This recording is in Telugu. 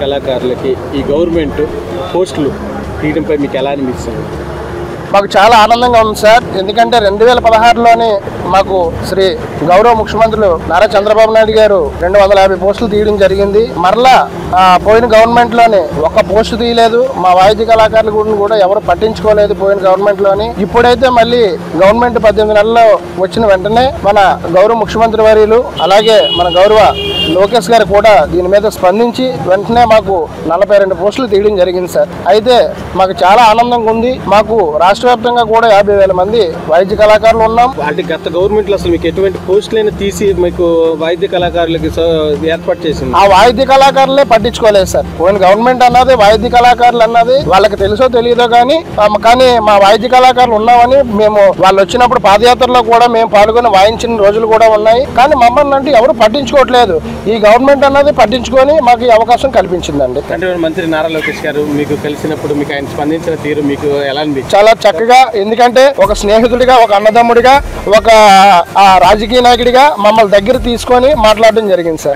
కళాకారులకి ఈ గవర్నమెంట్ పోస్టులు తీయడంపై మీకు ఎలా అనిపిస్తుంది? మాకు చాలా ఆనందంగా ఉంది సార్. ఎందుకంటే 2016లోనే మాకు శ్రీ గౌరవ ముఖ్యమంత్రులు నారా చంద్రబాబు నాయుడు గారు 250 పోస్టులు తీయడం జరిగింది. మరలా పోయిన గవర్నమెంట్లోనే ఒక్క పోస్టు తీయలేదు. మా వాయిద్య కళాకారుల గురించి కూడా ఎవరు పట్టించుకోలేదు పోయిన గవర్నమెంట్లోని. ఇప్పుడైతే మళ్ళీ గవర్నమెంట్ 18 నెలల్లో వచ్చిన వెంటనే మన గౌరవ ముఖ్యమంత్రి వర్యులు అలాగే మన గౌరవ లోకేష్ గారు కూడా దీని మీద స్పందించి వెంటనే మాకు 42 పోస్టులు తీయడం జరిగింది సార్. అయితే మాకు చాలా ఆనందంగా ఉంది. మాకు రాష్ట్ర వ్యాప్తంగా కూడా 50,000 మంది వాయిద్య కళాకారులు ఉన్నాం. అంటే గత గవర్నమెంట్ లో అసలు మీకు ఎటువంటి పోస్టులైనా తీసి మీకు వాయిద్య కళాకారులకి ఏర్పాటు చేసింది? ఆ వాయిద్య కళాకారులే పట్టించుకోలేదు సార్. పోయిన గవర్నమెంట్ అన్నది వాయిద్య కళాకారులు అన్నది వాళ్ళకి తెలుసో తెలియదో కానీ మా వాయిద్య కళాకారులు ఉన్నామని మేము వాళ్ళు వచ్చినప్పుడు పాదయాత్రలో కూడా మేము పాల్గొని వాయించిన రోజులు కూడా ఉన్నాయి. కానీ మమ్మల్ని అంటే ఎవరు పట్టించుకోవట్లేదు. ఈ గవర్నమెంట్ అన్నది పట్టించుకొని మాకు ఈ అవకాశం కల్పించిందండి. అంటే మంత్రి నారా లోకేష్ గారు మీకు కలిసినప్పుడు మీకు ఆయన స్పందించిన తీరు మీకు ఎలా అనిపించింది? చాలా చక్కగా, ఎందుకంటే ఒక స్నేహితుడిగా, ఒక అన్నదమ్ముడిగా, ఒక రాజకీయ నాయకుడిగా మమ్మల్ని దగ్గర తీసుకొని మాట్లాడడం జరిగింది సార్.